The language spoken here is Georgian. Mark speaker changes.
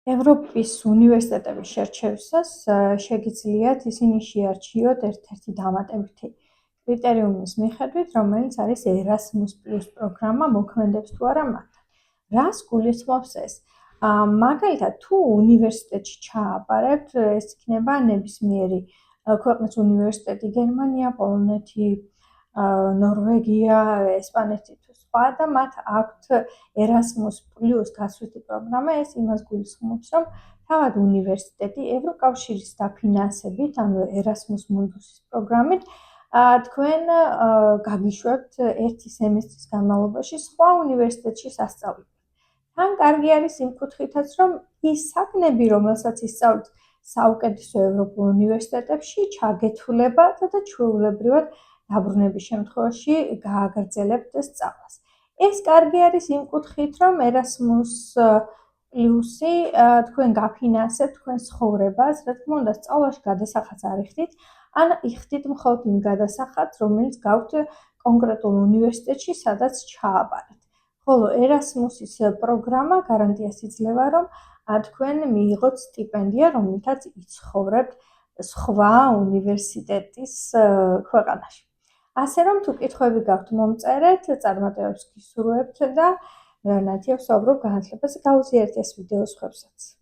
Speaker 1: ევროპის უნივერსიტეტების შერჩევისას შეგიძლიათ ისინი შეარჩიოთ ერთ-ერთი დამატებითი კრიტერიუმის მიხედვით, რომელიც არის Erasmus+ პროგრამა, მოქმედებს თუ არა მათთან. რას გულისხმობს ეს? მაგალითად, თუ უნივერსიტეტში ჩააბარებთ, ეს იქნება ნებისმიერი ქვეყნის უნივერსიტეტი, გერმანია, პოლონეთი, ნორვეგია, ესპანეთი თუ სხვა და მათ აქვთ Erasmus+ გასვლითი პროგრამა, ეს იმას გულისხმობს, რომ თავად უნივერსიტეტი ევროკავშირის დაფინანსებით, ანუ Erasmus Mundus-ის პროგრამით, თქვენ გაგიშვებთ ერთი სემესტრის განმავლობაში სხვა უნივერსიტეტში სასწავლებლად. თან კარგი არის იმ კუთხითაც, რომ ის საგნები, რომელსაც ისწავლეთ საუკეთესო ევროპულ უნივერსიტეტებში, ჩაგეთვლებათ და ჩვეულებრივად დაბრუნების შემთხვევაში გააგრძელებთ სწავლას. ეს კარგი არის იმ კუთხით, რომ Erasmus+-ი თქვენ გაფინანსებთ თქვენ ცხოვრებას, რა თქმა უნდა, სწავლაში გადასახადს არ იხდით, ან იხდით მხოლოდ იმ გადასახადს, რომელიც გაქვთ კონკრეტულ უნივერსიტეტში, სადაც ჩააბარეთ. ხოლო Erasmus-ის პროგრამა გარანტიას იძლევა, რომ თქვენ მიიღოთ სტიპენდია, რომლითაც იცხოვრებთ სხვა უნივერსიტეტის ქვეყანაში. ასე რომ თუ კითხვები გაქვთ, მომწერეთ, წარმატებებს გისურვებთ და ნათია ვსაუბრობ განათლებაზე, გავუზიარეთ ეს ვიდეო სხვებსაც.